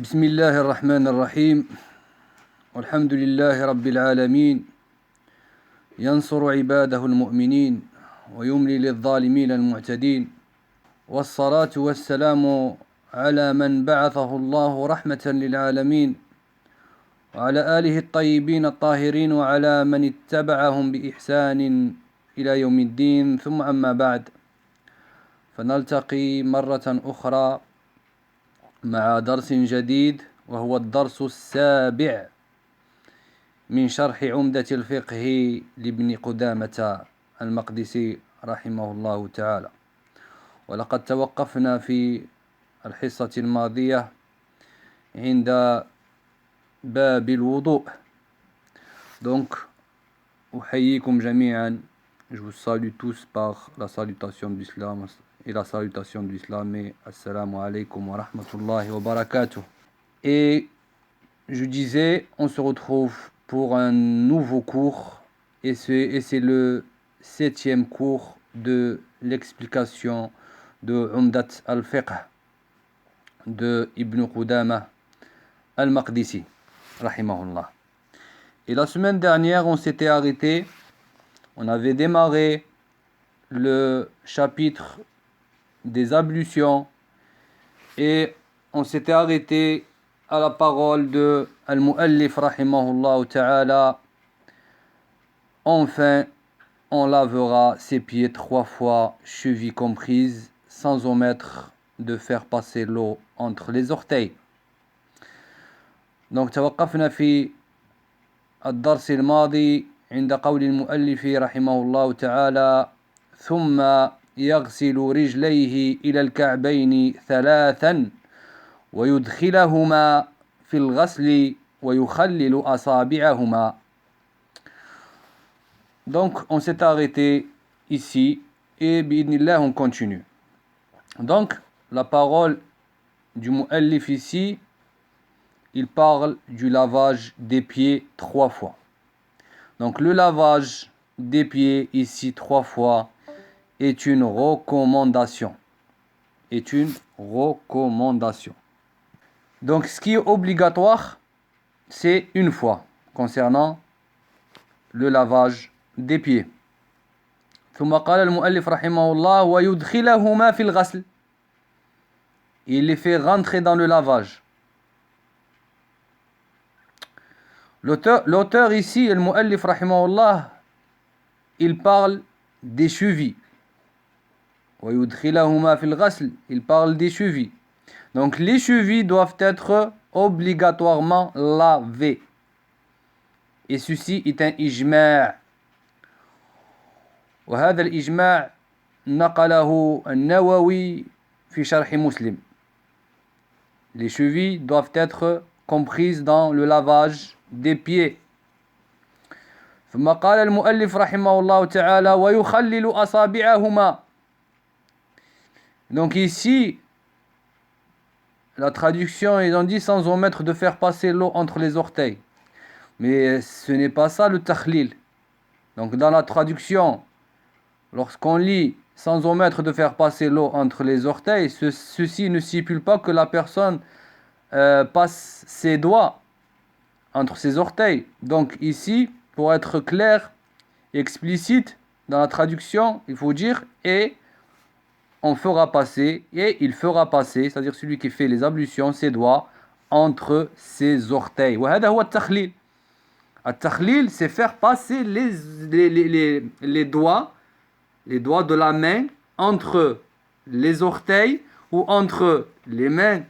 بسم الله الرحمن الرحيم والحمد لله رب العالمين ينصر عباده المؤمنين ويملي للظالمين المعتدين والصلاة والسلام على من بعثه الله رحمة للعالمين وعلى آله الطيبين الطاهرين وعلى من اتبعهم بإحسان إلى يوم الدين ثم أما بعد فنلتقي مرة أخرى مع درس جديد وهو الدرس السابع من شرح عمدة الفقه لابن قدامة المقدسي رحمه الله تعالى. ولقد توقفنا في الحصة الماضية عند باب الوضوء. Donc, أحييكم جميعا. Je vous salue tous par la salutation de l'islam et la salutation de l'islam et assalamu alaikum wa rahmatullahi wa barakatuh. Et je disais, on se retrouve pour un nouveau cours et c'est le 7e cours de l'explication de Umdat al-Fiqh de Ibn Qudama al-Maqdisi rahimahullah. Et la semaine dernière, on s'était arrêté, on avait démarré le chapitre des ablutions et on s'était arrêté à la parole de Al-Mu'allif rahimahullah ta'ala. Enfin, on lavera ses pieds 3 fois, chevilles comprises, sans omettre de faire passer l'eau entre les orteils. Donc, توقفنا في الدرس الماضي عند قول المؤلف رحمه الله تعالى: ثم يغسل رجليه إلى الكعبين 3 ويدخلهما في الغسل ويخلل أصابعهما. Donc on s'est arrêté ici et bi'idnillah on continue. Donc la parole du mu'allif ici, il parle du lavage des pieds 3 fois. Donc le lavage des pieds ici 3 fois est une recommandation. Est une recommandation. Donc ce qui est obligatoire, c'est une fois concernant le lavage des pieds. ثم قال المؤلف رحمه الله ويدخلهما في الغسل. Il les fait rentrer dans le lavage. L'auteur ici, le mu'allif rahimahullah, il parle des chevilles. ويدخلهما في الغسل. Il parle des chevilles. Donc les chevilles doivent être obligatoirement lavées. Et ceci est un ijma'. وهذا الإجماع نقله النووي في شرح مسلم. Les chevilles doivent être comprises dans le lavage des pieds. ثم قال المؤلف رحمه الله تعالى ويخلل أصابعهما. Donc ici, la traduction, ils ont dit sans omettre de faire passer l'eau entre les orteils. Mais ce n'est pas ça le takhlil. Donc dans la traduction, lorsqu'on lit sans omettre de faire passer l'eau entre les orteils, ceci ne stipule pas que la personne passe ses doigts entre ses orteils. Donc ici, pour être clair et explicite dans la traduction, il faut dire et on fera passer, et il fera passer, c'est-à-dire celui qui fait les ablutions, ses doigts entre ses orteils. وهذا هو التخليل. التخليل, c'est faire passer les doigts de la main entre les orteils ou entre les mains,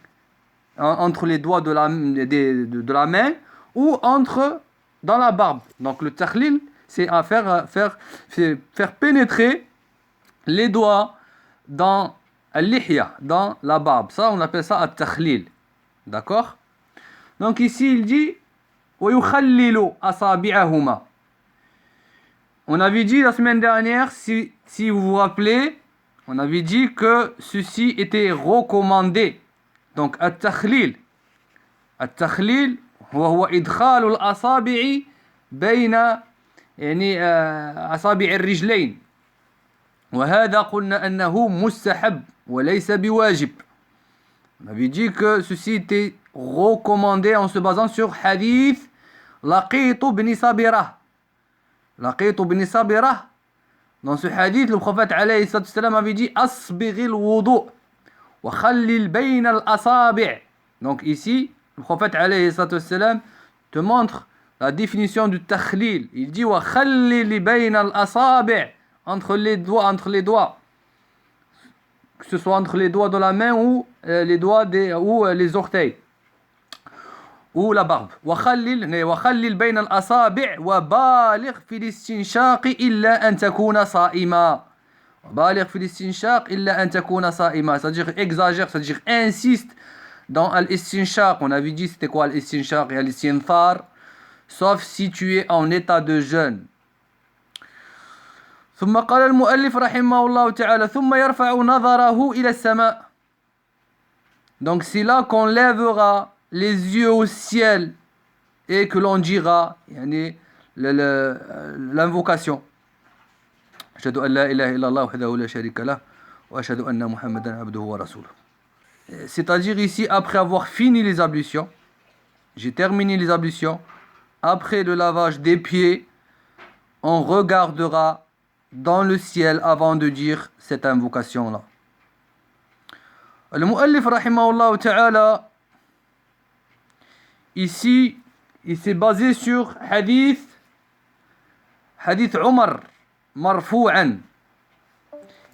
entre les doigts de la main ou dans la barbe. Donc le takhlil, c'est à faire pénétrer les doigts dans al-lihya, dans la barbe. Ça, on appelle ça at-takhlil. D'accord? Donc ici, il dit وَيُخَلِّلُ أَصَابِعَهُمَا. On avait dit la semaine dernière, si vous vous rappelez, on avait dit que ceci était recommandé. Donc at-takhlil. At-takhlil, وهو إدخال الأصابع بين يعني أصابع الرجلين. وهذا قلنا أنه مستحب وليس بواجب. On avait dit que ceci était recommandé en se basant sur hadith Laqit ibn Sabirah. Laqit ibn Sabirah. Dans ce hadith, le prophète alayhi salam avait dit Asbighil wudu wa khallil bayna al-asabi'. Donc ici, le prophète alayhi salam te montre la définition du takhlil. Il dit wa khallil bayna al-asabi', entre les doigts. Que ce soit entre les doigts de la main ou les doigts ou les orteils. Ou la barbe. وخلل بين الأصابع وبالغ في الاستنشاق إلا أن تكون صائما. وبالغ في الاستنشاق إلا أن تكون صائما. C'est-à-dire exagère, c'est-à-dire insiste dans l'istinshaq. On avait dit c'était quoi l'istinshaq? Il y a l'istinthar. Sauf si tu es en état de jeûne. ثم قال المؤلف رحمه الله تعالى ثم يرفع نظره إلى السماء. Donc c'est là qu'on lèvera les yeux au ciel et que l'on dira yani, l'invocation. أشهد أن لا إله إلا الله وحده لا شريك له وأشهد أن محمدا عبده ورسوله. C'est-à-dire ici, après avoir fini les ablutions, j'ai terminé les ablutions, après le lavage des pieds, on regardera dans le ciel avant de dire cette invocation-là. Le mu'allif rahimahullah ta'ala, ici, il s'est basé sur hadith Omar, marfou'an.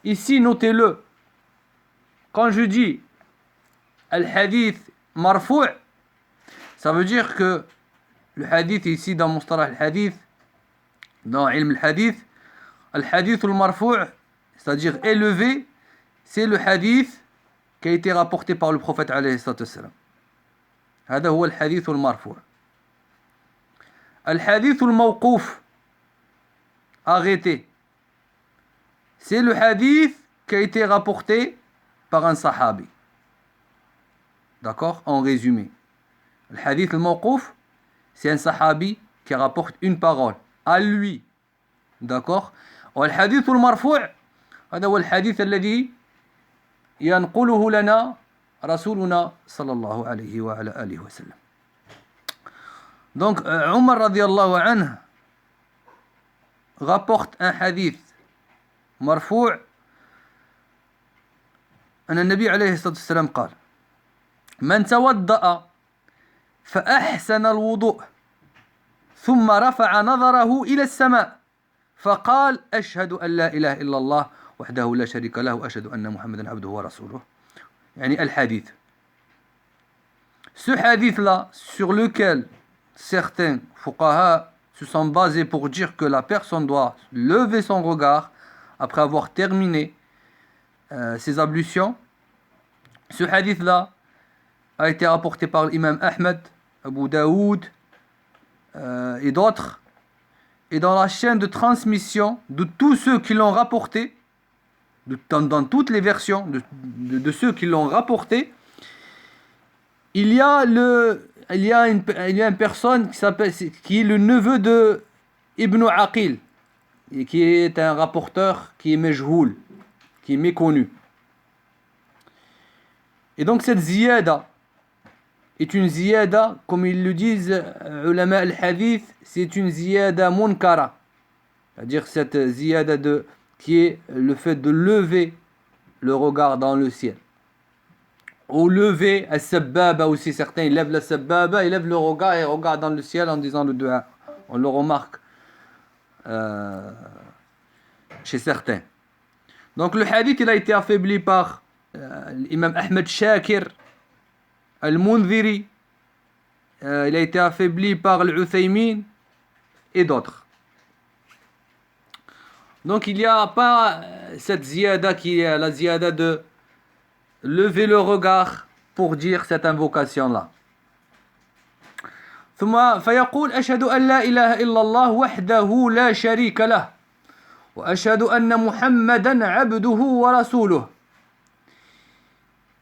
Ici, notez-le. Quand je dis al-hadith marfou', ça veut dire que le hadith ici dans Mustalah al-hadith, dans ilm al-hadith, al-hadith al-marfou', c'est-à-dire élevé, c'est le hadith qui a été rapporté par le prophète alayhi salatu wassalam. هذا هو الحديث المرفوع. الحديث الموقوف arrêté, c'est le hadith qui a été rapporté par un sahabi. D'accord? En résumé, le hadith al-mawqouf, c'est un sahabi qui rapporte une parole à lui. D'accord? والحديث المرفوع هذا هو الحديث الذي ينقله لنا رسولنا صلى الله عليه وعلى آله وسلم. Donc Omar radiallahu anhu rapporte un hadith مرفوع أن النبي عليه الصلاة والسلام قال من توضأ فأحسن الوضوء ثم رفع نظره إلى السماء فقال أشهد أن لا إله إلا الله وحده لا شريك له وأشهد أن محمدا عبده ورسوله. يعني الحديث. Ce hadith-là, sur lequel certains fuqaha se sont basés pour dire que la personne doit lever son regard après avoir terminé ses ablutions, ce hadith-là a été rapporté par l'imam Ahmed, Abu Daoud et d'autres. Et dans la chaîne de transmission de tous ceux qui l'ont rapporté, dans toutes les versions de ceux qui l'ont rapporté, il y a une personne qui est le neveu de Ibn Aqil, et qui est un rapporteur qui est majhoul, qui est méconnu. Et donc cette ziyada est une ziyada, comme ils le disent, ulama al-hadith, c'est une ziyada munkara. C'est-à-dire cette ziyada qui est le fait de lever le regard dans le ciel. Ou lever al-sabbaba aussi, certains ils lèvent la sabbaba, ils lèvent le regard et regardent dans le ciel en disant le dua. On le remarque chez certains. Donc le hadith il a été affaibli par l'imam Ahmed Shakir Al-Mundhiri, il a été affaibli par l'Uthaymin et d'autres. Donc il n'y a pas cette ziyada qui est la ziyada de lever le regard pour dire cette invocation-là. ثم فيقول أشهد أن لا إله إلا الله وحده لا شريك له وأشهد أن محمدا عبده ورسوله.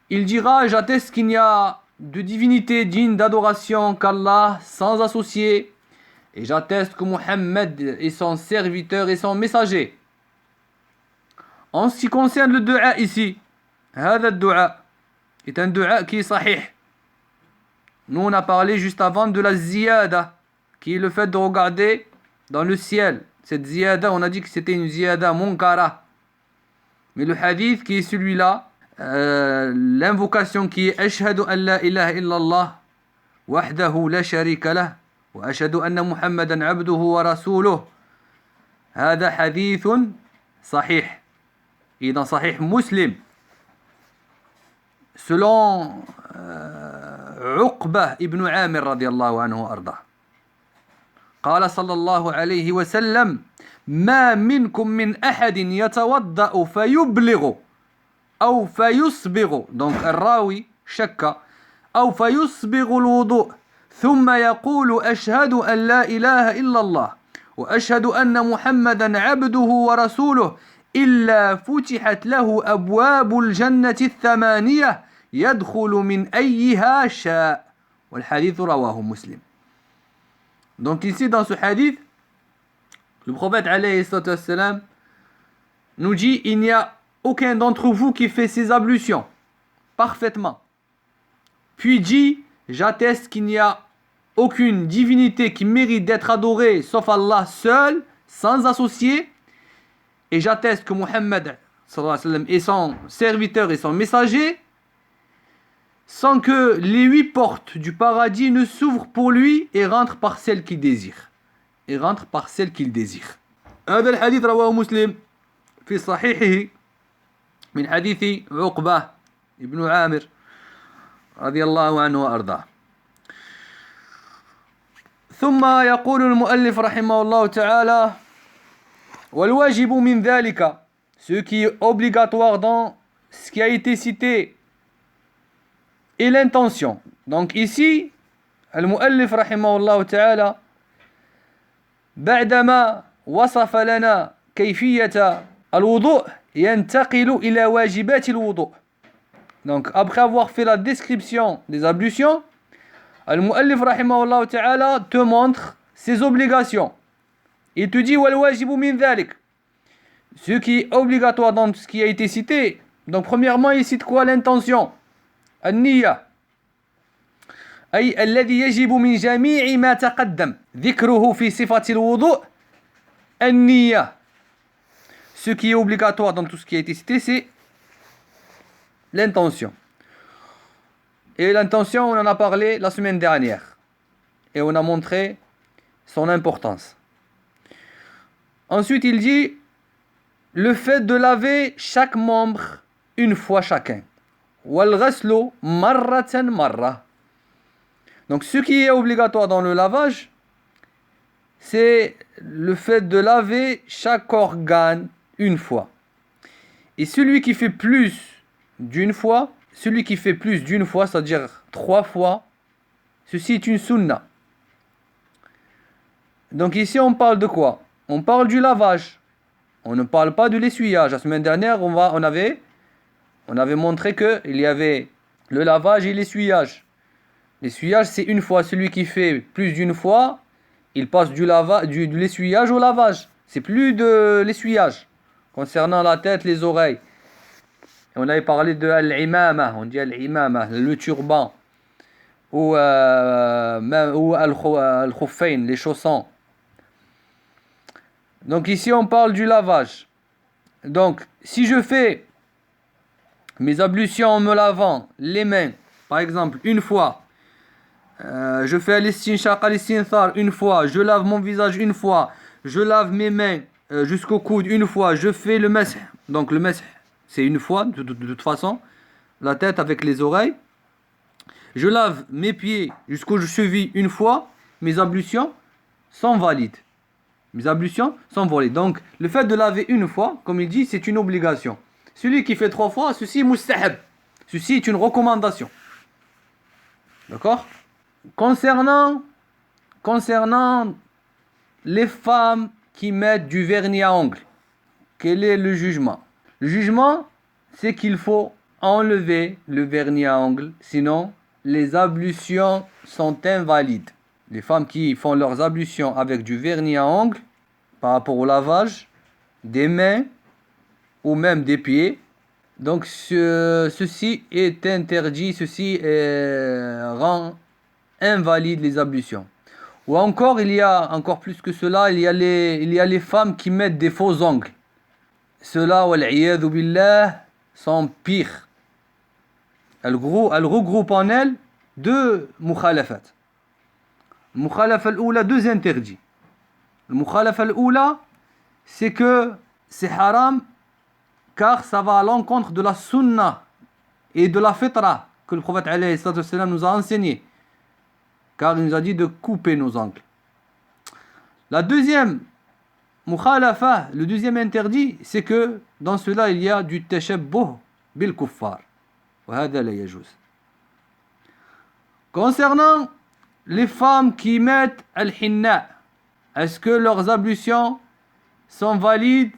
Il dira, j'atteste qu'il n'y a de divinité digne d'adoration qu'Allah sans associé, et j'atteste que Muhammad est son serviteur et son messager. En ce qui concerne le dua ici, هذا الدعاء est un dua qui est sahih. Nous, on a parlé juste avant de la ziyada, qui est le fait de regarder dans le ciel. Cette ziyada, on a dit que c'était une ziyada munkara. Mais le hadith qui est celui-là, l'invocation qui est Ashhadu an la ilaha illallah, wahdahu la sharika lah, wa ashhadu anna Muhammadan abduhu wa rasuluh. هذا حديث صحيح. Et dans Sahih Muslim, selon عقبة ابن عامر رضي الله عنه وأرضاه قال صلى الله عليه وسلم ما منكم من أحد يتوضأ فيبلغ أو فيصبغ donc الراوي شك أو فيصبغ الوضوء ثم يقول أشهد أن لا إله إلا الله وأشهد أن محمدا عبده ورسوله إلا فتحت له أبواب الجنة الثمانية يدخل من أيها شاء والحديث رواه مسلم. Donc ici dans ce hadith, le prophète alayhi salatu wassalam nous dit il n'y a aucun d'entre vous qui fait ses ablutions parfaitement. Puis dit j'atteste qu'il n'y a aucune divinité qui mérite d'être adorée sauf Allah seul, sans associé. Et j'atteste que Muhammad sallallahu alayhi wa sallam est son serviteur et son messager, sans que les 8 portes du paradis ne s'ouvrent pour lui et rentrent par celle qu'il désire. Et rentrent par celle qu'il désire. هذا الحديث رواه مسلم في صحيحه من حديث عقبة ابن عامر رضي الله عنه وأرضاه. ثم يقول المؤلف رحمه الله تعالى والواجب من ذلك, ce qui est obligatoire dans ce qui a été cité et l'intention. Donc ici, المؤلف رحمه الله تعالى بعدما وصف لنا كيفية الوضوء ينتقل إلى واجبات الوضوء. Donc après avoir fait la description des ablutions, المؤلف رحمه الله تعالى te montre ses obligations. Il te dit والواجب من ذلك, ce qui est obligatoire dans ce qui a été cité. Donc premièrement, il cite quoi? L'intention. النية أي الذي يجب من جميع ما تقدم ذكره في صفة الوضوء النية. Ce qui est obligatoire dans tout ce qui a été cité, c'est l'intention. Et l'intention, on en a parlé la semaine dernière. Et on a montré son importance. Ensuite, il dit le fait de laver chaque membre une fois chacun. وَالْغَسْلُ مَرَّةً مَرَّةً. Donc ce qui est obligatoire dans le lavage, c'est le fait de laver chaque organe une fois. Et celui qui fait plus d'une fois, c'est-à-dire 3 fois, ceci est une sunna. Donc ici on parle de quoi? On parle du lavage. On ne parle pas de l'essuyage. La semaine dernière, on avait montré qu'il y avait le lavage et l'essuyage. L'essuyage, c'est une fois. Celui qui fait plus d'une fois, il passe de l'essuyage au lavage. C'est plus de l'essuyage. Concernant la tête, les oreilles. Et on avait parlé de al-imama. On dit al-imama, le turban. Ou al-khuffayn, les chaussons. Donc ici, on parle du lavage. Donc, si je fais mes ablutions en me lavant les mains, par exemple, une fois, je fais al-istinshaq al-istinthar une fois, je lave mon visage une fois, je lave mes mains jusqu'au coude une fois, je fais le masih. Donc le masih, c'est une fois, de toute façon, la tête avec les oreilles. Je lave mes pieds jusqu'aux chevilles une fois, mes ablutions sont valides. Mes ablutions sont valides. Donc le fait de laver une fois, comme il dit, c'est une obligation. Celui qui fait 3 fois, ceci est mustahab. Ceci est une recommandation. D'accord? Concernant les femmes qui mettent du vernis à ongles, quel est le jugement? Le jugement, c'est qu'il faut enlever le vernis à ongles, sinon les ablutions sont invalides. Les femmes qui font leurs ablutions avec du vernis à ongles, par rapport au lavage des mains ou même des pieds, Donc ceci est interdit, ceci rend invalide les ablutions. Ou encore, il y a encore plus que cela, il y a les femmes qui mettent des faux ongles. Ceux-là, wal'iyadhu billah, sont pires. Elles regroupent en elles deux mukhalafat. Mukhalafa al-oula, deux interdits. Le mukhalafa al-oula, c'est que c'est haram car ça va à l'encontre de la sunna et de la fitra que le prophète alayhi salatu wassalam nous a enseigné. Car il nous a dit de couper nos ongles. La deuxième mukhalafa, le deuxième interdit, c'est que dans cela il y a du tashabbuh bil kuffar. Wa hadha la yajuz. Concernant les femmes qui mettent al-hinna, est-ce que leurs ablutions sont valides?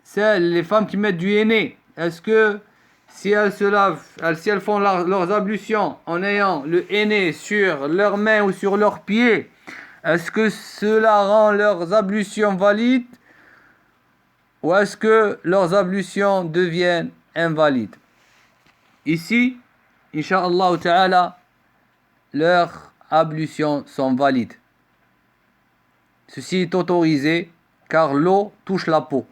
C'est les femmes qui mettent du henné. Est-ce que si elles se lavent, si elles font leurs ablutions en ayant le henné sur leurs mains ou sur leurs pieds, est-ce que cela rend leurs ablutions valides ou est-ce que leurs ablutions deviennent invalides? Ici, Inch'Allah Ta'ala, leurs ablutions sont valides. Ceci est autorisé car l'eau touche la peau.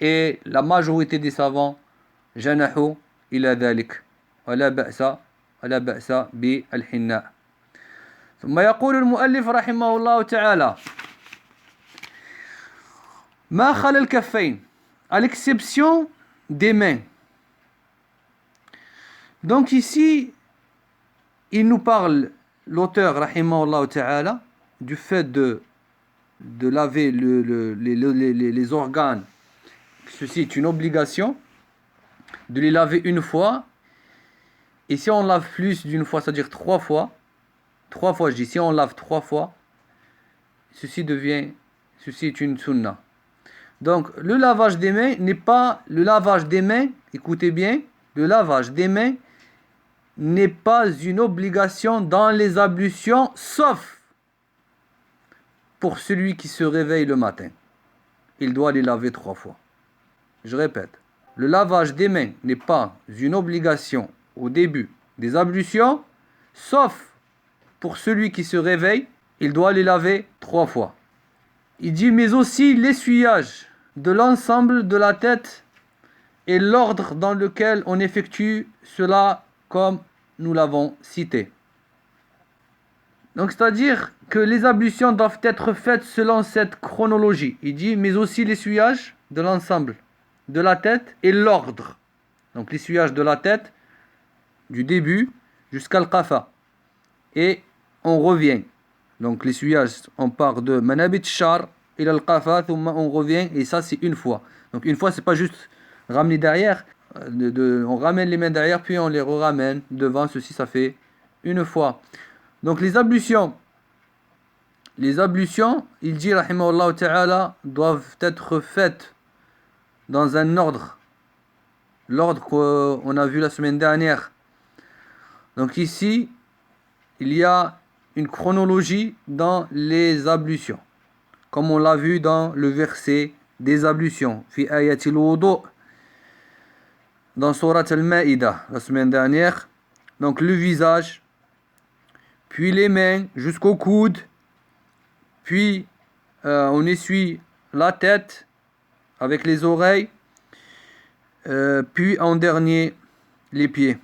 Et la majorité des savants جنحوا إلى ذلك ولا بأس بالحناء. ثم يقول المؤلف رحمه الله تعالى ما خلا الكفين, à l'exception des mains. Donc ici il nous parle, l'auteur rahimahullah ta'ala, du fait de laver les organes. Ceci est une obligation de les laver une fois. Et si on lave plus d'une fois, c'est-à-dire trois fois, je dis, si on lave 3 fois, ceci est une sunna. Donc le lavage des mains n'est pas le lavage des mains, écoutez bien, le lavage des mains n'est pas une obligation dans les ablutions, sauf pour celui qui se réveille le matin. Il doit les laver 3 fois. Je répète, le lavage des mains n'est pas une obligation au début des ablutions, sauf pour celui qui se réveille, il doit les laver 3 fois. Il dit, mais aussi l'essuyage de l'ensemble de la tête et l'ordre dans lequel on effectue cela comme nous l'avons cité. Donc c'est-à-dire que les ablutions doivent être faites selon cette chronologie. Il dit, mais aussi l'essuyage de l'ensemble de la tête et l'ordre. Donc l'essuyage de la tête du début jusqu'à le qafa. Et on revient. Donc l'essuyage, on part de manabit shar ila al qafa, thumma on revient et ça c'est une fois. Donc une fois c'est pas juste ramener derrière, on ramène les mains derrière puis on les ramène devant, ceci ça fait une fois. Donc les ablutions, il dit rahimahullah ta'ala, doivent être faites dans un ordre, l'ordre qu'on a vu la semaine dernière. Donc ici, il y a une chronologie dans les ablutions, comme on l'a vu dans le verset des ablutions, fi ayatil wudu, dans Surat al-Ma'idah, la semaine dernière. Donc le visage, puis les mains jusqu'au coude, puis on essuie la tête avec les oreilles, puis en dernier les pieds.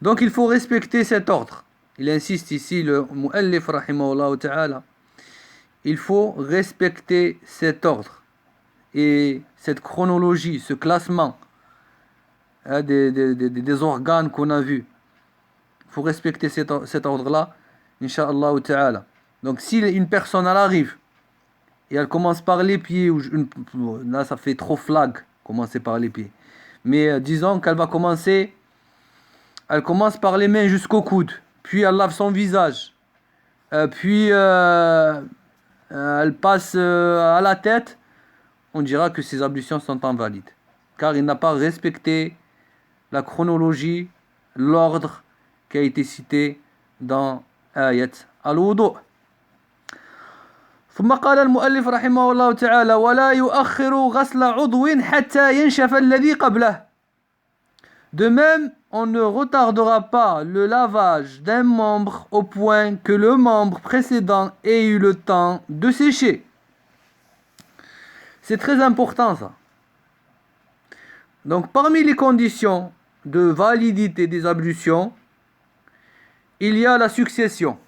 Donc il faut respecter cet ordre. Il insiste ici, le mu'allif rahimahullah ta'ala, il faut respecter cet ordre et cette chronologie, ce classement des organes qu'on a vus. Il faut respecter cet ordre-là, incha'Allah ta'ala. Donc si une personne elle arrive et elle commence par les pieds, là ça fait trop flag, commencer par les pieds. Mais disons qu'elle va commencer, elle commence par les mains jusqu'au coude, puis elle lave son visage, puis elle passe à la tête, on dira que ses ablutions sont invalides. Car il n'a pas respecté la chronologie, l'ordre qui a été cité dans Ayat al-Wudu. ثم قال المؤلف رحمه الله تعالى ولا يؤخر غسل عضو حتى ينشف الذي قبله. De même, on ne retardera pas le lavage d'un membre au point que le membre précédent ait eu le temps de sécher. C'est très important ça. Donc parmi les conditions de validité des ablutions, il y a la succession.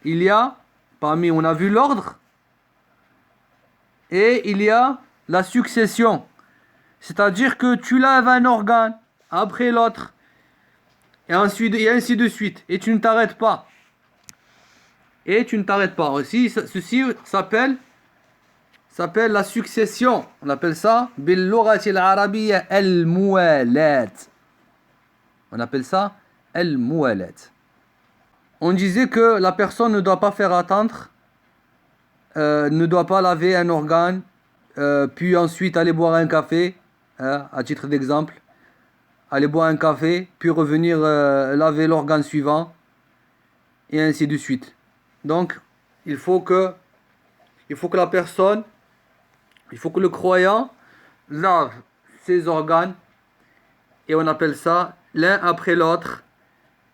Il y a, parmi, on a vu l'ordre, et il y a la succession. C'est-à-dire que tu laves un organe après l'autre, et ainsi de suite, et tu ne t'arrêtes pas. Et tu ne t'arrêtes pas. Aussi, ceci s'appelle la succession. On appelle ça bil-lughati al-arabiyya al-muwalat. On appelle ça al-muwalat. On disait que la personne ne doit pas faire attendre, ne doit pas laver un organe, puis ensuite aller boire un café, à titre d'exemple. Aller boire un café, puis revenir laver l'organe suivant, et ainsi de suite. Donc, il faut que la personne, il faut que le croyant lave ses organes, et on appelle ça l'un après l'autre,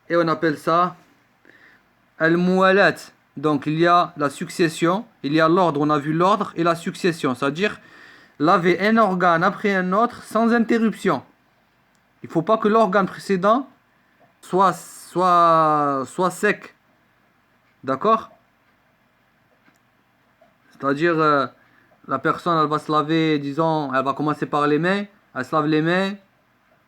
et on appelle ça al-muwalat. Donc il y a la succession, il y a l'ordre, on a vu l'ordre, et la succession, c'est-à-dire laver un organe après un autre sans interruption. Il ne faut pas que l'organe précédent soit sec. D'accord? C'est-à-dire, la personne, elle va se laver, disons, elle va commencer par les mains, elle se lave les mains,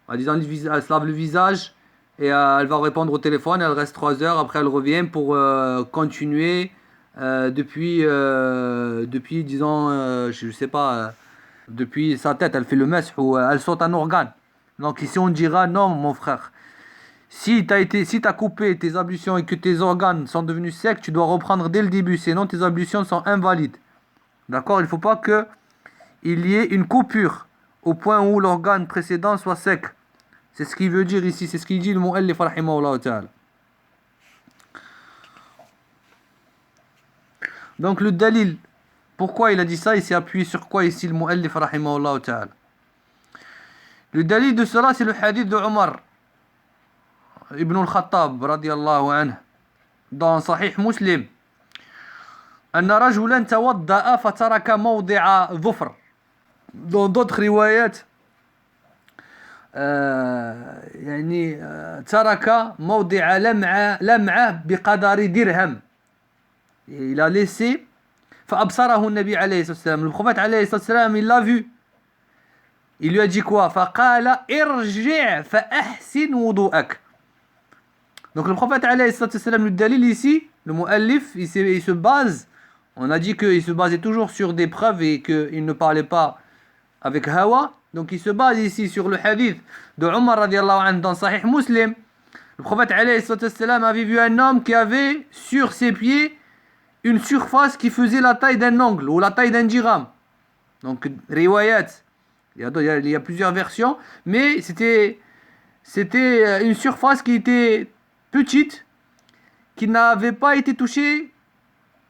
elle se lave le visage, et elle va répondre au téléphone, elle reste 3 heures, après elle revient pour continuer depuis, disons, je sais pas, depuis sa tête, elle fait le mash ou elle saute un organe. Donc ici on dira, non mon frère, si t'as coupé tes ablutions et que tes organes sont devenus secs, tu dois reprendre dès le début, sinon tes ablutions sont invalides. D'accord? Il ne faut pas qu'il y ait une coupure au point où l'organe précédent soit sec. C'est ce qu'il veut dire ici, c'est ce qu'il dit le mu'allif rahimahullah ta'ala. Donc le dalil, pourquoi il a dit ça, il s'est appuyé sur quoi ici le mu'allif rahimahullah ta'ala. Le dalil de cela, c'est le hadith de Omar ibn al-Khattab radiyallahu anhu dans Sahih Muslim. أن رجلا توضأ فترك موضع ظفر. Dans d'autres riwayat, يعني ترك موضع لمعة بقدر درهم. Il a laissé فأبصره النبي عليه الصلاة والسلام. Le prophète عليه الصلاة والسلام, il l'a vu. Il lui a dit quoi? فقال ارجع فأحسن وضوءك. Donc le prophète عليه الصلاة والسلام, le dalil ici, le mu'allif, il se base, on a dit qu'il se basait toujours sur des preuves et qu'il ne parlait pas avec hawa. Donc il se base ici sur le hadith de Omar radiallahu anhu dans Sahih Muslim. Le prophète alayhi sallam avait vu un homme qui avait sur ses pieds une surface qui faisait la taille d'un ongle ou la taille d'un dirham. Donc riwayat, il y a plusieurs versions, mais c'était une surface qui était petite, qui n'avait pas été touchée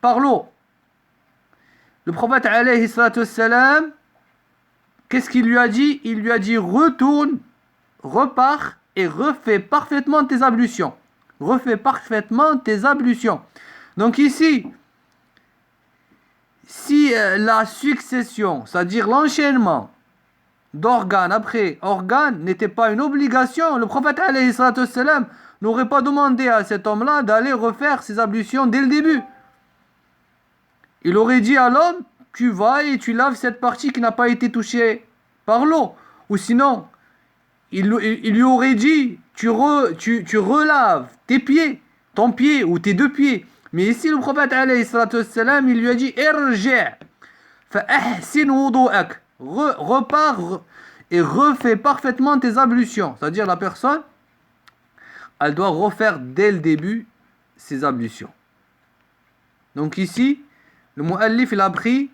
par l'eau. Le prophète alayhi sallam, qu'est-ce qu'il lui a dit? Il lui a dit retourne, repars et refais parfaitement tes ablutions. Refais parfaitement tes ablutions. Donc ici, si la succession, c'est-à-dire l'enchaînement d'organe après organe n'était pas une obligation, le prophète alayhi sallam n'aurait pas demandé à cet homme-là d'aller refaire ses ablutions dès le début. Il aurait dit à l'homme, tu vas et tu laves cette partie qui n'a pas été touchée par l'eau. Ou sinon, il lui aurait dit, tu relaves tes pieds, ton pied ou tes deux pieds. Mais ici, le prophète alayhi salatu wassalam, il lui a dit, irji' fa ahsin wudu'ak. Repars et refais parfaitement tes ablutions. C'est-à-dire la personne, elle doit refaire dès le début ses ablutions. Donc ici, le mu'allif, il a pris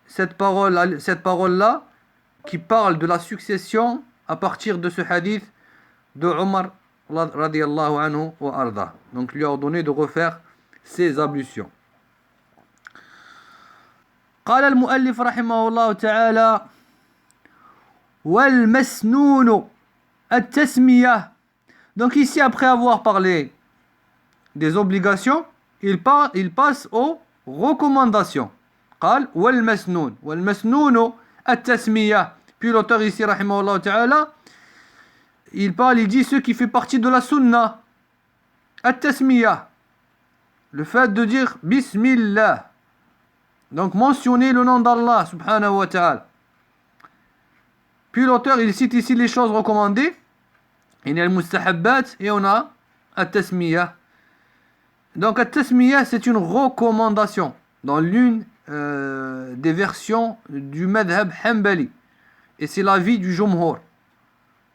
cette parole-là qui parle de la succession à partir de ce hadith de Omar radiyallahu anhu wa arda. Donc il lui a ordonné de refaire ses ablutions. قال المؤلف رحمه الله تعالى والمسنون التسمية. Donc ici, après avoir parlé des obligations, il passe aux recommandations. قال والمسنون والمسنون التسمية. Puis l'auteur ici رحمه الله تعالى, il dit ce qui fait partie de la sunna, التسمية, le fait de dire Bismillah, donc mentionner le nom d'Allah subhanahu wa ta'ala. Puis l'auteur il cite ici les choses recommandées, il y a le mustahabbat et on a at-tasmiyah. Donc at-tasmiyah c'est une recommandation dans l'une des versions du madhab hanbali, et c'est l'avis du jumhur.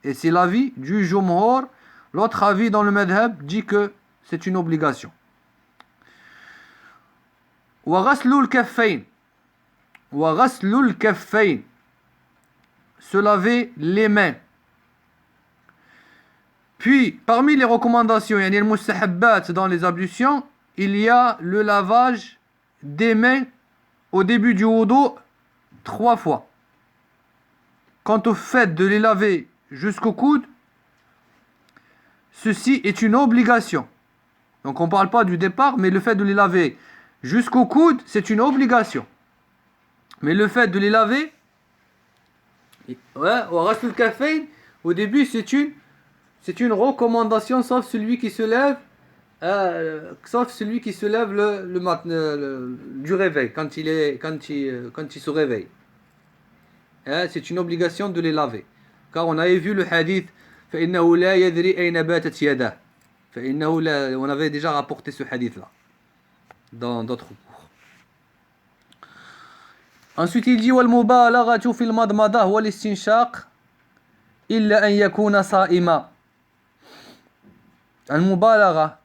Et c'est l'avis du jumhur. L'autre avis dans le madhab dit que c'est une obligation. وغسل الكفين وغسل الكفين, se laver les mains. Puis parmi les recommandations, il y a le mustahabbat dans les ablutions, il y a le lavage des mains au début du wudu 3 fois. Quant au fait de les laver jusqu'au coude, ceci est une obligation. Donc on ne parle pas du départ, mais le fait de les laver jusqu'au coude, c'est une obligation. Mais le fait de les laver, au début, c'est une recommandation, sauf celui qui se lève, le matin du réveil, quand il se réveille. C'est une obligation de les laver. Car on avait vu le hadith, فإنه لا يدري أين باتت يده. On avait déjà rapporté ce hadith-là dans d'autres cours. Ensuite il dit والمبالغة في المضمضة والاستنشاق إلا أن يكون صائما. المبالغة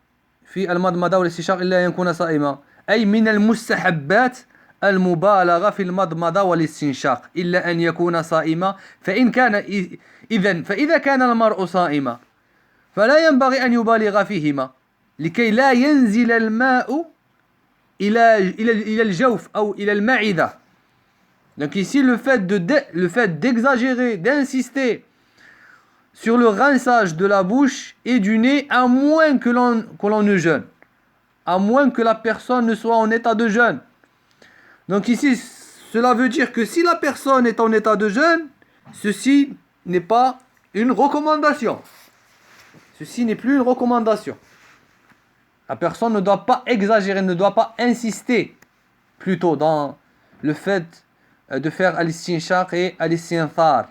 في المضمضة والاستنشاق إلا أن يكون صائما، أي من المستحبات المبالغة في المضمضة والاستنشاق إلا أن يكون صائما. فإذا كان المرء صائما فلا ينبغي أن يبالغ فيهما لكي لا ينزل الماء إلى الجوف أو إلى المعدة. Donc ici le fait d'exagérer, d'insister sur le rinçage de la bouche et du nez, à moins que l'on ne jeûne, à moins que la personne ne soit en état de jeûne. Donc ici cela veut dire que si la personne est en état de jeûne, ceci n'est pas une recommandation. Ceci n'est plus une recommandation. La personne ne doit pas exagérer, ne doit pas insister plutôt dans le fait de faire al-istinshaq et al-istinthar.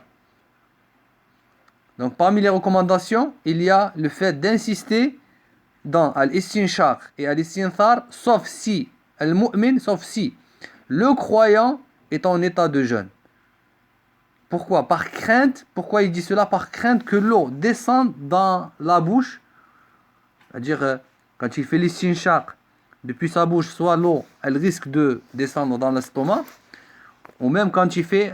Donc parmi les recommandations, il y a le fait d'insister dans al-istinshaq et al-istinthar, sauf si le croyant est en état de jeûne. Pourquoi? Par crainte. Pourquoi il dit cela? Par crainte que l'eau descende dans la bouche. C'est-à-dire, quand il fait l'istinshaq, depuis sa bouche, soit l'eau, elle risque de descendre dans l'estomac, ou même quand il fait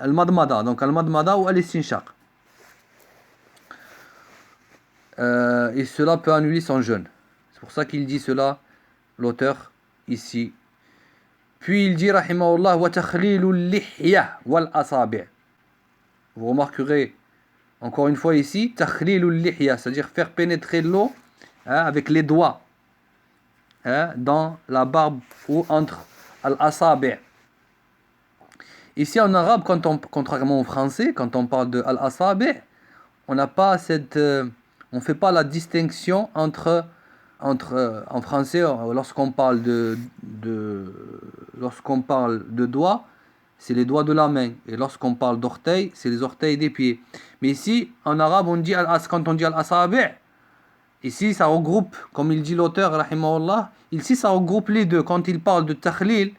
al-madmada, donc al-madmada ou al-istinshaq. Et cela peut annuler son jeûne. C'est pour ça qu'il dit cela, l'auteur, ici. Puis il dit, rahimahullah, wa takhlilu lihya wal asabi'. Vous remarquerez encore une fois ici, takhlilu lihya, c'est-à-dire faire pénétrer l'eau avec les doigts dans la barbe ou entre al-asabi'. Ici en arabe, contrairement au français, quand on parle de al-asabi', on n'a pas on fait pas la distinction entre en français, lorsqu'on parle de doigts, c'est les doigts de la main, et lorsqu'on parle d'orteils, c'est les orteils des pieds. Mais ici, en arabe, quand on dit al-asabi', ici ça regroupe, comme il dit l'auteur, rahimahullah, ici ça regroupe les deux. Quand il parle de takhlil,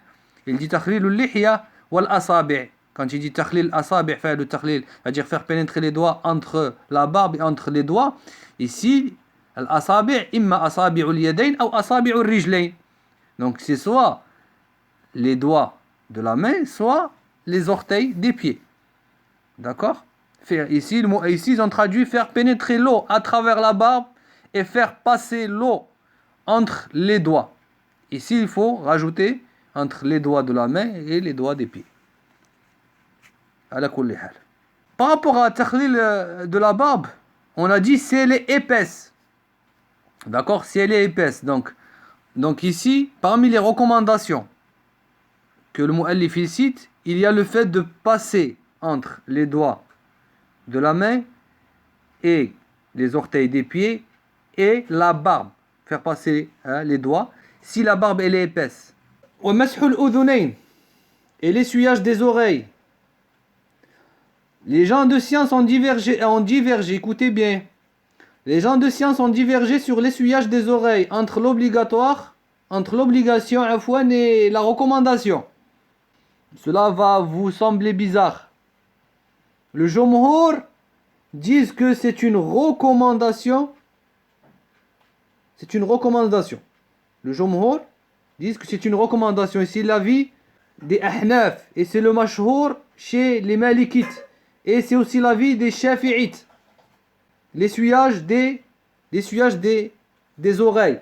il dit takhlil al-lihya wal asabi'. Quand il dit takhlil asabi', faire le takhlil, c'est-à-dire faire pénétrer les doigts entre la barbe et entre les doigts, ici, al-asabi' imma asabi'ul yadayn ou asabi'ur rijlayn. Donc c'est soit les doigts de la main, soit les orteils des pieds. D'accord? Ici, ils ont traduit faire pénétrer l'eau à travers la barbe et faire passer l'eau entre les doigts. Ici, il faut rajouter entre les doigts de la main et les doigts des pieds. Ala kulli hal. Par rapport à takhlil de la barbe, on a dit si elle est épaisse. D'accord? Si elle est épaisse. Donc ici, parmi les recommandations que le mu'allif cite, il y a le fait de passer entre les doigts de la main et les orteils des pieds et la barbe. Faire passer les doigts si la barbe elle est épaisse. Wa mashul udhunayn, et l'essuyage des oreilles. Les gens de science ont divergé, écoutez bien. Les gens de science ont divergé sur l'essuyage des oreilles entre l'obligation et la recommandation. Cela va vous sembler bizarre. Le jumhur disent que c'est une recommandation. C'est une recommandation. Le jumhur disent que c'est une recommandation. Et c'est l'avis des ahnaf. Et c'est le mashhour chez les malikites. Et c'est aussi l'avis des shafi'ites. L'essuyage des oreilles.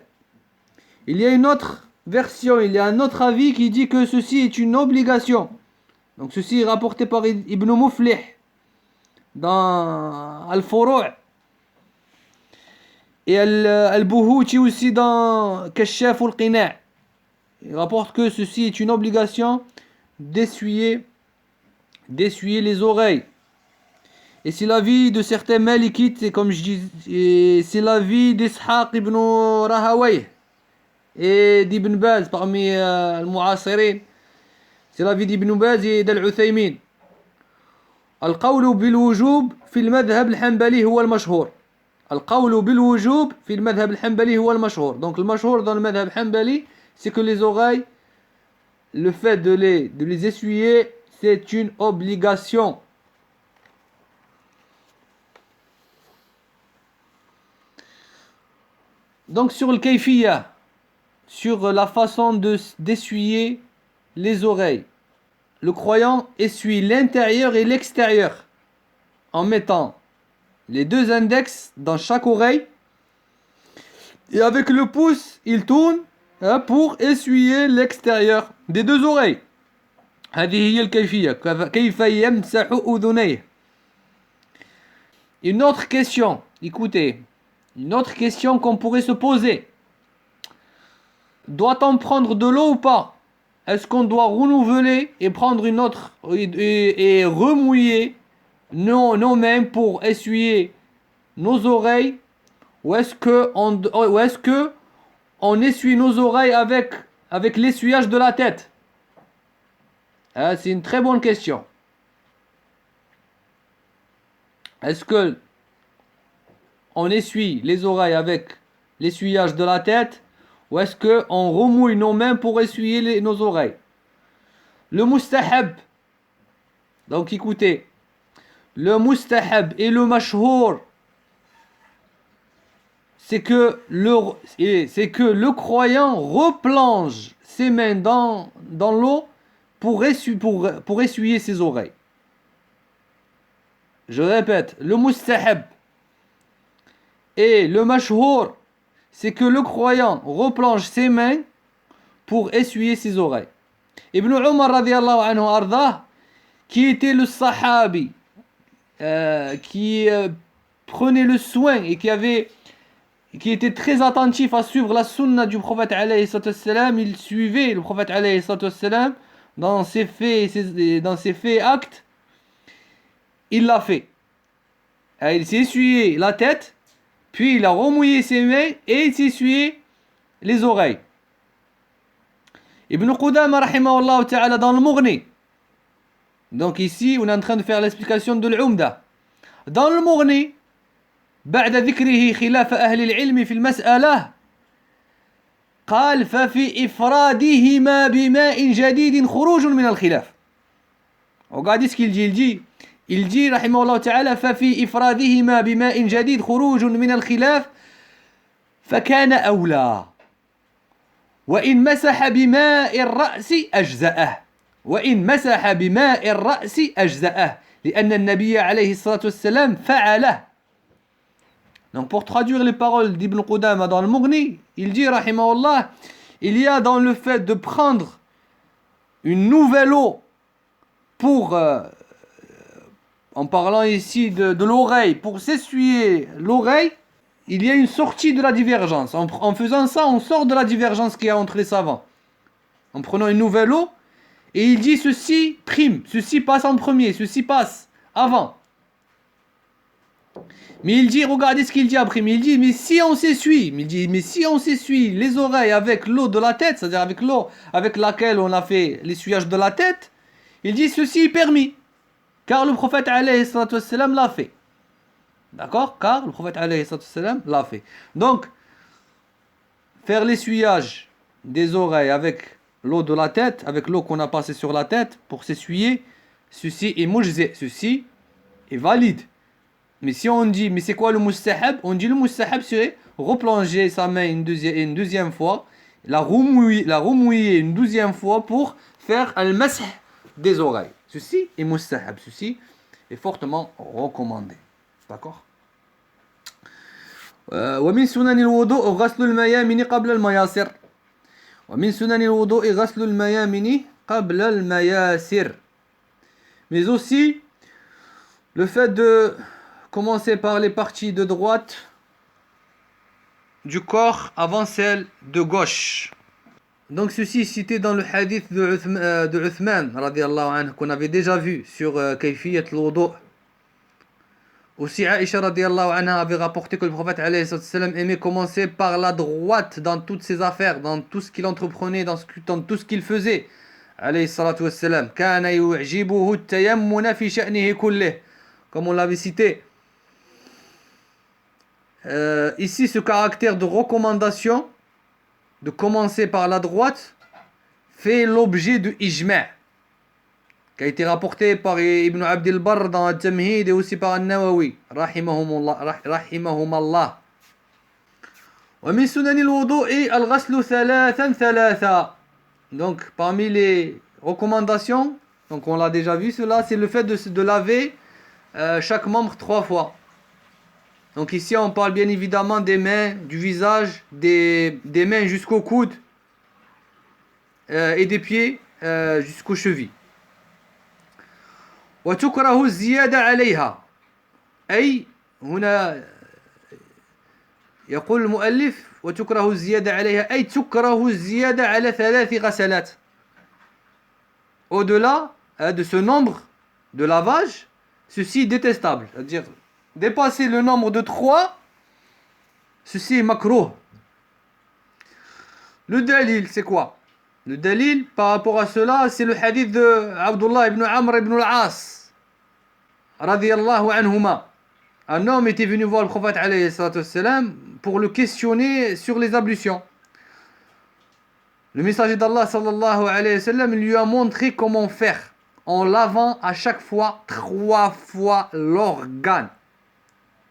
Il y a une autre version, il y a un autre avis qui dit que ceci est une obligation. Donc ceci est rapporté par Ibn Muflih dans Al-Furu'. Et Al-Buhuti aussi dans Kashaf al-Qina'. Il rapporte que ceci est une obligation d'essuyer les oreilles. Et c'est l'avis de certains malikites, et comme je dis, c'est l'avis d'Ishaq ibn Rahawayh et d'Ibn Baz parmi les mu'asirin. C'est l'avis d'Ibn Baz et d'Al-Uthaymin. القول بالوجوب في المذهب الحنبلي هو المشهور. القول بالوجوب في المذهب الحنبلي هو المشهور. Donc le mashhour dans le madhab hanbali, c'est que les oreilles, le fait de les essuyer, c'est une obligation. Donc sur le kayfiyya, sur la façon d'essuyer les oreilles, le croyant essuie l'intérieur et l'extérieur en mettant les deux index dans chaque oreille et avec le pouce, il tourne pour essuyer l'extérieur des deux oreilles. هذه هي الكيفية كيف يمسح أذنيه. Une autre question, écoutez, une autre question qu'on pourrait se poser. Doit-on prendre de l'eau ou pas? Est-ce qu'on doit renouveler et prendre une autre et remouiller nos mains pour essuyer nos oreilles? Ou est-ce que on essuie nos oreilles avec l'essuyage de la tête? C'est une très bonne question. Est-ce que on essuie les oreilles avec l'essuyage de la tête ou est-ce qu'on remouille nos mains pour essuyer nos oreilles? Le mustahab, donc écoutez, le mustahab et le mashhour, c'est que le croyant replonge ses mains dans l'eau pour essuyer ses oreilles. Je répète, le mustahab et le mashhour, c'est que le croyant replonge ses mains pour essuyer ses oreilles. Ibn Umar radiyallahu anhu ardah, qui était le sahabi, qui prenait le soin et qui était très attentif à suivre la sunna du prophète alayhi sallam, il suivait le prophète alayhi sallam dans ses faits et actes, il l'a fait. Il s'est essuyé la tête, puis il a remouillé ses mains et il s'est essuyé les oreilles. Ibn Qudama rahimahullah ta'ala dans le Mughni. Donc ici, on est en train de faire l'explication de l'Umda. Dans le Mughni, بعد ذكره خلاف أهل العلم في المسألة قال ففي إفرادهما بماء جديد خروج من الخلاف. Regardez ce qu'il dit. Il dit رحمه الله تعالى ففي إفرادهما بماء جديد خروج من الخلاف فكان أولى وإن مسح بماء الرأس أجزأه وإن مسح بماء الرأس أجزأه لأن النبي عليه الصلاة والسلام فعله. Donc pour traduire les paroles d'Ibn Qudama dans le Mughni, il dit rahimahullah, il y a dans le fait de prendre une nouvelle eau pour, en parlant ici de l'oreille, pour s'essuyer l'oreille, il y a une sortie de la divergence. En faisant ça, on sort de la divergence qu'il y a entre les savants. En prenant une nouvelle eau, et il dit ceci prime, ceci passe en premier, ceci passe avant. Mais il dit, regardez ce qu'il dit après, mais il dit, mais si on s'essuie, les oreilles avec l'eau de la tête, c'est-à-dire avec l'eau avec laquelle on a fait l'essuyage de la tête, il dit, ceci est permis. Car le prophète alayhi salatu wassalam l'a fait. D'accord? Car le prophète alayhi salatu wassalam l'a fait. Donc, faire l'essuyage des oreilles avec l'eau de la tête, avec l'eau qu'on a passée sur la tête pour s'essuyer, ceci est mujzi, ceci est valide. Mais si on dit, mais c'est quoi le mustahab? On dit le mustahab c'est replonger sa main une deuxième fois, la remouiller une deuxième fois pour faire al-masah des oreilles. Ceci est mustahab, ceci est fortement recommandé. D'accord? ومن سنن الوضوء غسل الميامن قبل المياسر. ومن سنن الوضوء غسل الميامن قبل المياسر. Mais aussi le fait de commencer par les parties de droite du corps avant celle de gauche. Donc ceci est cité dans le hadith de Uthman radiallahu anhu qu'on avait déjà vu sur Kayfiyat al-wudu'. Aussi Aïcha radiallahu anha avait rapporté que le prophète alayhi sallam aimait commencer par la droite dans toutes ses affaires, dans tout ce qu'il entreprenait, dans tout ce qu'il faisait. Alayhi salatu wassalam. Kana yu'jibuhu at-tayammuna fi sha'nihi kullih. Comme on l'avait cité. Ici, ce caractère de recommandation, de commencer par la droite, fait l'objet de ijma', qui a été rapporté par Ibn Abd al-Barr dans Al-Tamhid et aussi par Al-Nawawi, rahimahumallah. ومن سنن الوضوء الغسل ثلاثا ثلاثا. Donc, parmi les recommandations, donc on l'a déjà vu cela, c'est le fait de laver chaque membre 3 fois. Donc ici on parle bien évidemment des mains, du visage, des mains jusqu'au coude et des pieds jusqu'aux chevilles. وتكره الزيادة عليها. أي هنا يقول المؤلف وتكره الزيادة عليها أي تكره الزيادة على 3 غسلات. Au-delà de ce nombre de lavage, ceci est détestable. C'est-à-dire dépasser le nombre de 3, ceci est makruh. Le dalil, c'est quoi? Le dalil par rapport à cela, c'est le hadith de Abdullah ibn Amr ibn al-As radiyallahu anhuma. Un homme était venu voir le prophète alayhi salatu wassalam pour le questionner sur les ablutions. Le messager d'Allah sallallahu alayhi wa sallam lui a montré comment faire en lavant à chaque fois 3 fois l'organe.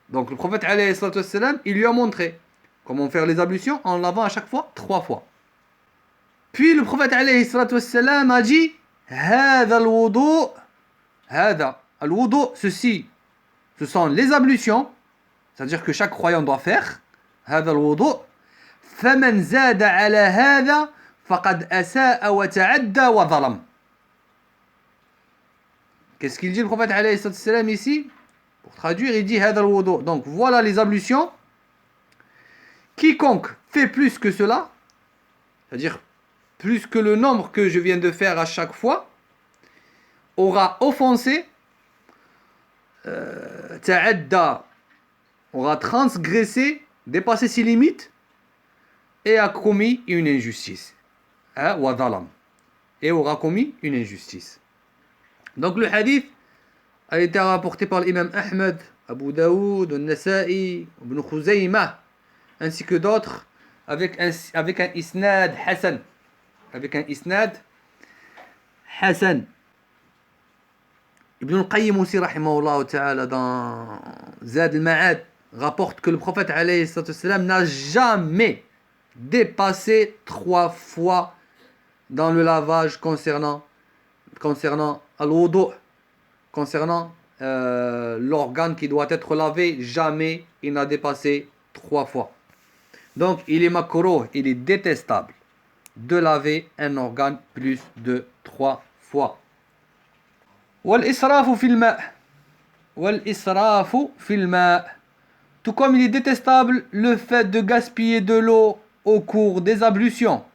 Donc le prophète alayhi salatu wassalam, il lui a montré comment faire les ablutions en lavant à chaque fois 3 fois. Puis le prophète alayhi salatu wassalam a dit هذا الوضوء هذا الوضوء, ceci, ce sont les ablutions, c'est-à-dire que chaque croyant doit faire هذا الوضوء فمن زاد على هذا فقد أساء وتعدى وظلم. Qu'est-ce qu'il dit le prophète alayhi salatu wassalam ici? Pour traduire, il dit هذا الوضوء. Donc voilà les ablutions. Quiconque fait plus que cela, c'est-à-dire plus que le nombre que je viens de faire à chaque fois, aura offensé, ta'adda, aura transgressé, dépassé ses limites et a commis une injustice. Wa dhalam. Et aura commis une injustice. Donc le hadith a été rapporté par l'imam Ahmed, Abu Daoud, Al-Nasa'i, Ibn Khuzaymah, ainsi que d'autres, avec un isnad hasan. Avec un isnad hasan. Ibn al-Qayyim aussi, rahimahullah ta'ala, dans Zad al-Ma'ad, rapporte que le prophète alayhi salatu wassalam n'a jamais dépassé 3 fois dans le lavage concernant al-wudu', concernant l'organe qui doit être lavé. Jamais il n'a dépassé 3 fois. Donc il est makruh, il est détestable de laver un organe plus de 3 fois. والإسراف في الماء. والإسراف في الماء. Tout comme il est détestable le fait de gaspiller de l'eau au cours des ablutions.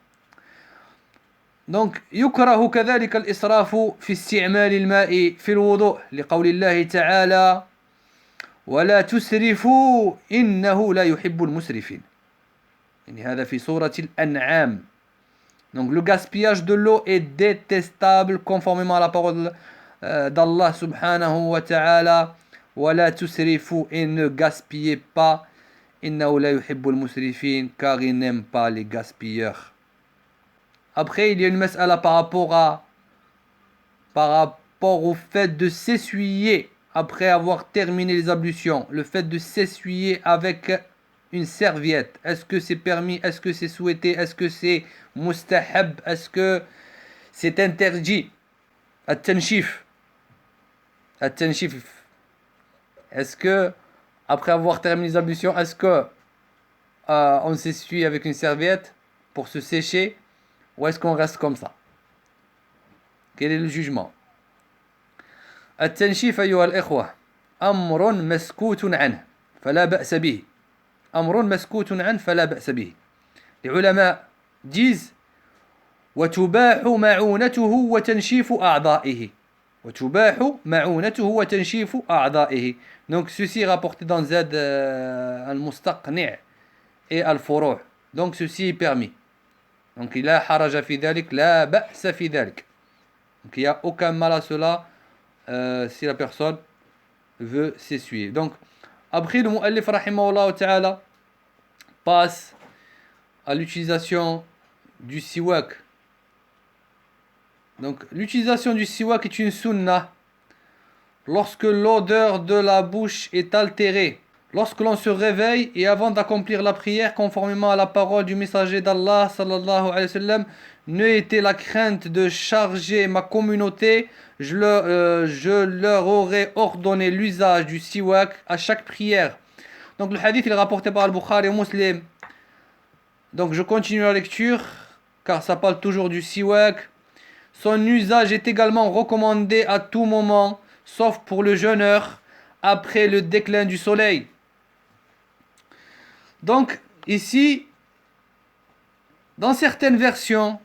Donc يكره كذلك الإسراف في استعمال الماء في الوضوء لقول الله تعالى ولا تسرفوا إنه لا يحب المسرفين. يعني هذا في سورة الأنعام. Donc le gaspillage de l'eau est détestable conformément à la parole d'Allah subhanahu wa ta'ala. ولا تسرفوا, et ne gaspillez pas. إنه لا يحب المسرفين, car il n'aime pas les gaspilleurs. Après, il y a une mas'ala par rapport au fait de s'essuyer après avoir terminé les ablutions. Le fait de s'essuyer avec une serviette. Est-ce que c'est permis? Est-ce que c'est souhaité? Est-ce que c'est mustahab? Est-ce que c'est interdit? At-tanshif. At-tanshif. Est-ce que, après avoir terminé les ablutions, est-ce que on s'essuie avec une serviette pour se sécher? Ou est-ce qu'on reste comme ça? Quel est le jugement? التنشيف أيها الإخوة أمر مسكوت عنه فلا بأس به. أمر مسكوت عنه فلا بأس به. Les ulama disent وتباح معونته وتنشيف أعضائه. وتباح معونته وتنشيف أعضائه. Donc ceci rapporté dans Zad al-Mustaqni' et al-Furu'. Donc ceci est permis. Donc il a haraja fi dhalik, la ba'sa fi dhalik. Donc il n'y a aucun mal à cela si la personne veut s'essuyer. Donc après le mu'allif rahimahullah ta'ala passe à l'utilisation du siwak. Donc l'utilisation du siwak est une sunnah lorsque l'odeur de la bouche est altérée. Lorsque l'on se réveille et avant d'accomplir la prière conformément à la parole du messager d'Allah sallallahu alayhi wa sallam, n'ait été la crainte de charger ma communauté, je leur aurais ordonné l'usage du siwak à chaque prière. Donc le hadith il est rapporté par Al-Bukhari et Muslim. Donc je continue la lecture car ça parle toujours du siwak. Son usage est également recommandé à tout moment, sauf pour le jeûneur après le déclin du soleil. Donc, ici, dans certaines versions,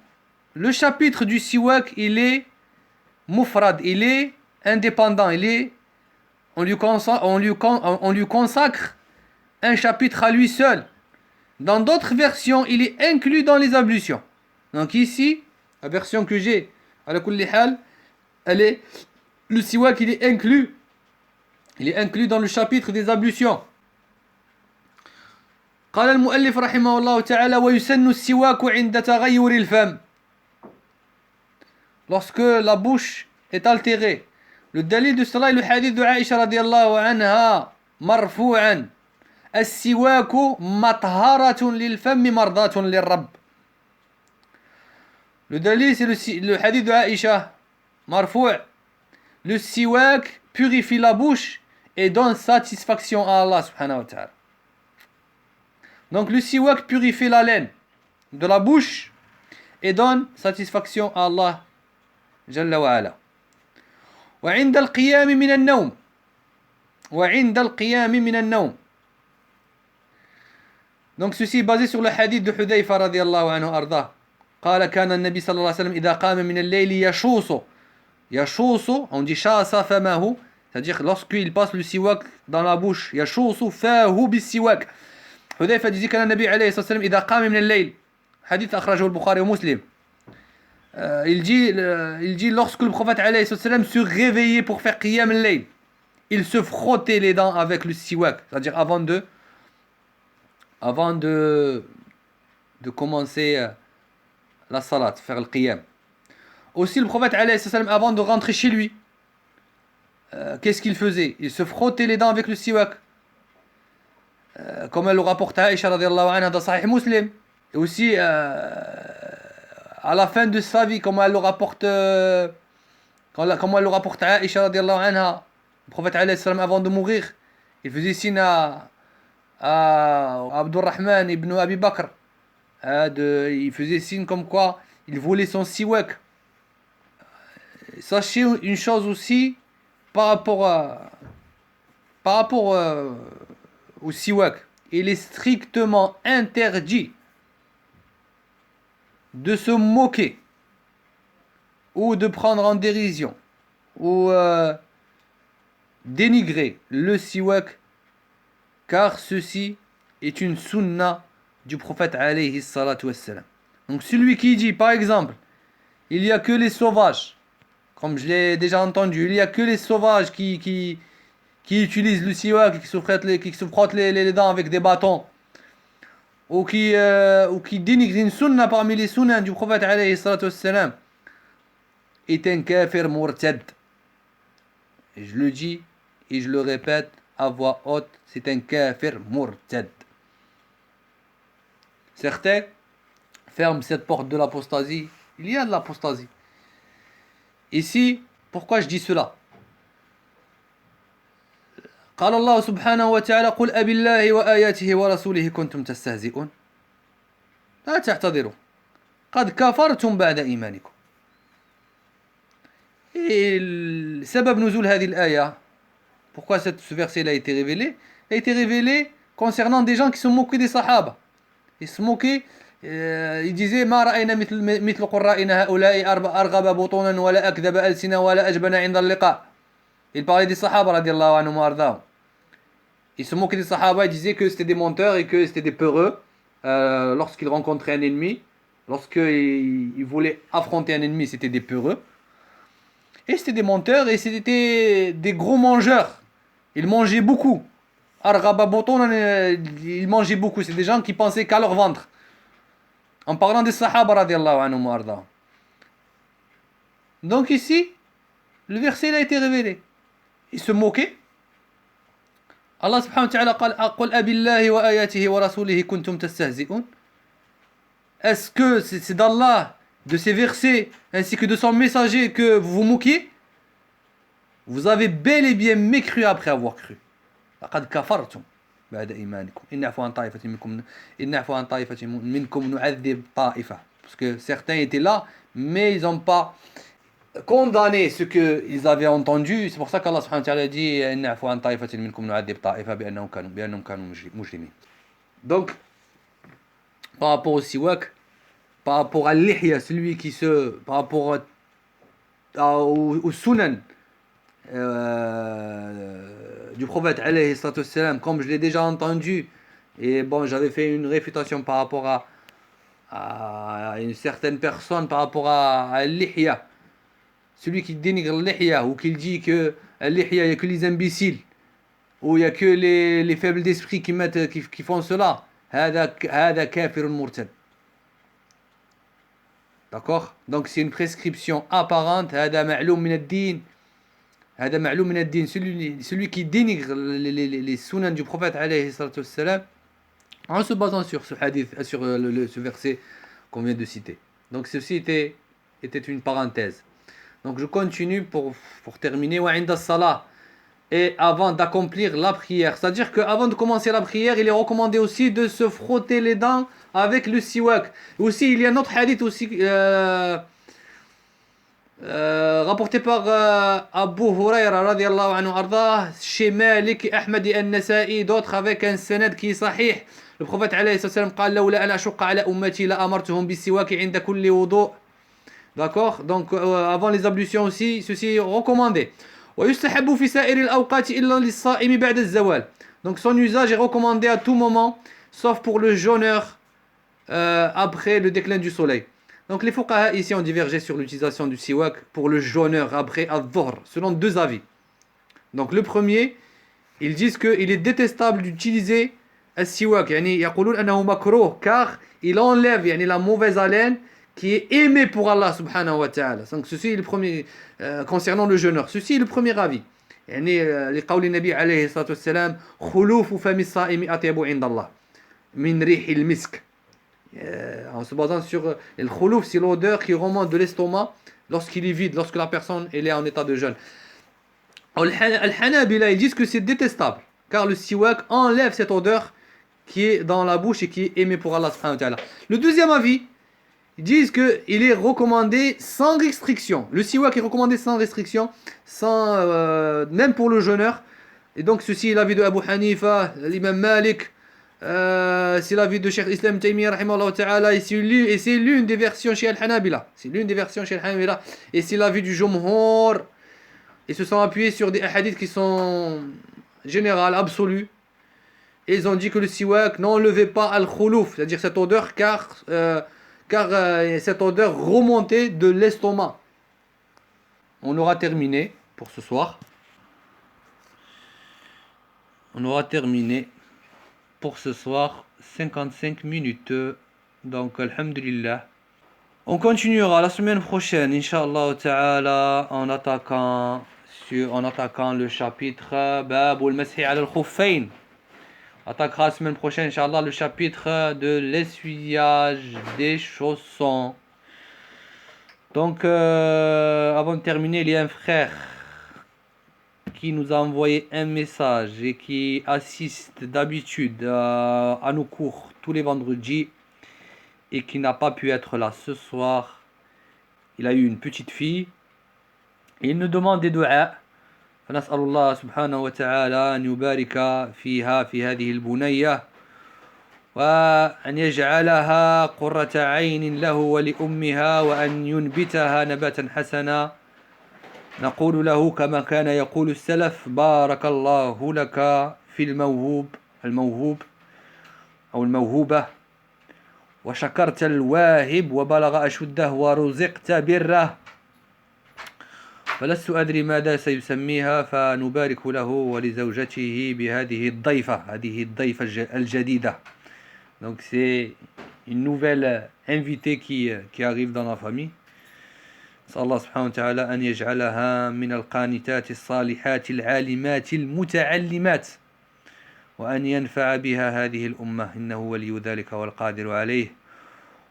le chapitre du siwak, il est mufrad, il est indépendant, on lui consacre un chapitre à lui seul. Dans d'autres versions, il est inclus dans les ablutions. Donc ici, la version que j'ai, ala kulli hal, le siwak, il est inclus dans le chapitre des ablutions. قال المؤلف رحمه الله تعالى ويسن السواك عند تغير الفم. Lorsque la bouche est altérée. Le dalil de cela est le hadith de Aïcha radiallahu anha marfou'an. السواك مطهرة للفم مرضاة للرب. Le dalil c'est le hadith de Aïcha marfou'. Le siwak purifie la bouche et donne satisfaction à Allah subhanahu wa ta'ala. Donc le siwak purifie la laine de la bouche et donne satisfaction à Allah Jalla wa ala. وعند القيام من النوم. وعند القيام من النوم. Donc ceci est basé sur le hadith de Hudayfa radiallahu anhu arda. قال كان النبي صلى الله عليه وسلم إذا قام من الليل يشوص. يشوص, on dit شاص فمه, c'est-à-dire lorsqu'il passe le siwak dans la bouche. يشوص فاه بالسواك. حذيفة disait كان النبي عليه الصلاة والسلام إذا قام من الليل. حديث أخرجه البخاري ومسلم. Il dit lorsque le prophète alayhi sallam se réveillait pour faire qiyam al-layl, il se frottait les dents avec le siwak, c'est-à-dire avant de commencer la salat, faire le qiyam. Aussi le prophète alayhi sallam avant de rentrer chez lui, qu'est-ce qu'il faisait? Il se frottait les dents avec le siwak, comme elle le rapporte à Aïcha radiallahu anha dans Sahih Muslim. Et aussi à la fin de sa vie, comment elle le rapporte à Aïcha radiallahu anha, le prophète alayhi salam avant de mourir, il faisait signe à Abdurrahman ibn Abi Bakr Il faisait signe comme quoi il volait son siwak. Sachez une chose aussi par rapport au siwak. Il est strictement interdit de se moquer ou de prendre en dérision ou dénigrer le siwak, car ceci est une sunna du prophète alayhi salatu wassalam. Donc celui qui dit par exemple il n'y a que les sauvages, comme je l'ai déjà entendu, il n'y a que les sauvages qui utilisent le siwak et qui se frottent les dents avec des bâtons, ou qui dénigrent une sunna parmi les sunnas du prophète alayhi salatu wassalam, est un kafir murtad. Et je le dis et je le répète à voix haute, c'est un kafir murtad. Certains ferment cette porte de l'apostasie. Il y a de l'apostasie. Ici, pourquoi je dis cela? قال الله سبحانه وتعالى قل أبي الله وآياته ورسوله كنتم تستهزئون لا تعتذروا قد كفرتم بعد إيمانكم. Et سبب نزول هذه الآية, pourquoi ce verset a été révélé? Il a été révélé concernant des gens qui se moquaient des sahaba. Ils se moquaient, ils disaient ما رأينا مثل قرائنا هؤلاء أرغب بطونا ولا أكذب ألسنا ولا أجبن عند اللقاء. Ils parlaient des sahaba radiallahu anhum wa ardahum. Ils se moquaient des sahaba, ils disaient que c'était des menteurs et que c'était des peureux lorsqu'ils rencontraient un ennemi. Lorsqu'ils voulaient affronter un ennemi, c'était des peureux. Et c'était des menteurs et c'était des gros mangeurs. Ils mangeaient beaucoup. Ils mangeaient beaucoup. C'est des gens qui pensaient qu'à leur ventre. En parlant des sahaba radiallahu anhum wa ardahum. Donc ici, le verset a été révélé. Ils se moquaient. Allah subhanahu wa ta'ala قال قل أبي الله وآياته ورسوله كنتم تستهزئون. Est-ce que c'est d'Allah, de ses versets, ainsi que de son messager que vous vous moquez? Vous avez bel et bien mécru après avoir cru. لقد كفرتم بعد إيمانكم إن نعفو عن طائفة منكم نعذب طائفة. Parce que certains étaient là, mais ils n'ont pas condamné ce qu'ils avaient entendu. C'est pour ça qu'Allah subhanahu wa ta'ala dit إن نعفو عن طائفة منكم نعذب طائفة بأنهم كانوا مجرمين. Donc, par rapport au siwak, par rapport à l'ihya, celui qui se, par rapport au sunan du prophète alayhi salatu wassalam, comme je l'ai déjà entendu, et bon, j'avais fait une réfutation par rapport à une certaine personne par rapport à l'ihya, celui qui dénigre l'ihya ou qui dit que l'ihya, il n'y a que les imbéciles ou il n'y a que les faibles d'esprit qui font cela. هذا كافر مرتد. D'accord? Donc c'est une prescription apparente. هذا معلوم من الدين. هذا معلوم من الدين. Celui qui dénigre les sunans du prophète alayhi salatu wassalam en se basant sur ce hadith, sur ce verset qu'on vient de citer. Donc ceci était une parenthèse. Donc je continue pour terminer. وعند الصلاة. Et avant d'accomplir la prière. C'est-à-dire qu'avant de commencer la prière, il est recommandé aussi de se frotter les dents avec le siwak. Aussi, il y a un autre hadith aussi rapporté par Abu Huraira radiallahu anhu ardah, chez Malik, Ahmad et An-Nasa'i, d'autres avec un sanad qui est sahih. Le prophète alayhi sallam قال لولا أن أشق على أمتي لأمرتهم بالسواك عند كل وضوء. D'accord? Donc avant les ablutions aussi, ceci est recommandé. ويستحب في سائر الأوقات إلا للصائم بعد الزوال. Donc son usage est recommandé à tout moment, sauf pour le jeûneur après le déclin du soleil. Donc les fuqaha ici ont divergé sur l'utilisation du siwak pour le jeûneur après al-dhuhr, selon deux avis. Donc le premier, ils disent qu'il est détestable d'utiliser le siwak, يعني يقولون أنه مكروه, car il enlève la mauvaise haleine qui est aimé pour Allah subhanahu wa ta'ala. Donc ceci est le premier concernant le jeûneur. Ceci est le premier avis. لقول النبي عليه الصلاة والسلام خلوف فم الصائم أطيب عند الله من ريح المسك. En se basant sur le khoulouf, c'est l'odeur qui remonte de l'estomac lorsqu'il est vide, lorsque la personne elle est en état de jeûne. Al-Hanabila, ils disent que c'est détestable, car le siwak enlève cette odeur qui est dans la bouche et qui est aimé pour Allah subhanahu wa ta'ala. Le deuxième avis, ils disent qu'il est recommandé sans restriction. Le siwak est recommandé sans restriction, même pour le jeûneur. Et donc ceci est l'avis de Abu Hanifa, l'imam Malik, c'est l'avis de Cheikh Islam Taymiyyah rahimahullah ta'ala, et c'est l'une des versions chez Al-Hanabila. C'est l'une des versions chez Al-Hanabila, et c'est l'avis du Jumhur. Ils se sont appuyés sur des hadiths qui sont générales, absolus. Et ils ont dit que le siwak n'enlevait pas al-khoulouf, c'est-à-dire cette odeur, car cette odeur remontait de l'estomac. On aura terminé pour ce soir. On aura terminé pour ce soir 55 minutes. Donc, alhamdulillah. On continuera la semaine prochaine, Inch'Allah ta'ala, en attaquant le chapitre Babul Mashi al Khuffayn. On attaquera la semaine prochaine, Inch'Allah, le chapitre de l'essuyage des chaussons. Donc, avant de terminer, il y a un frère qui nous a envoyé un message et qui assiste d'habitude à nos cours tous les vendredis et qui n'a pas pu être là ce soir. Il a eu une petite fille et il nous demande des du'a. فنسأل الله سبحانه وتعالى أن يبارك فيها في هذه البنية وأن يجعلها قرة عين له ولأمها وأن ينبتها نباتا حسنا. نقول له كما كان يقول السلف: بارك الله لك في الموهوب أو الموهوبة، وشكرت الواهب وبلغ أشده ورزقت بره. فلست أدري ماذا سيسميها، فنبارك له ولزوجته بهذه الضيفة الجديدة. Donc c'est une nouvelle invitée qui arrive dans la famille. نسأل الله سبحانه وتعالى أن يجعلها من القانتات الصالحات العالمات المتعلمات وأن ينفع بها هذه الأمة، إنه ولي ذلك والقادر عليه.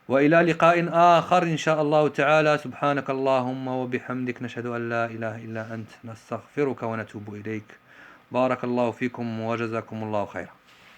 وإلى لقاء آخر إن شاء الله تعالى. سبحانك اللهم وبحمدك، نشهد أن لا إله إلا أنت، نستغفرك ونتوب إليك. بارك الله فيكم وجزاكم الله خيرا.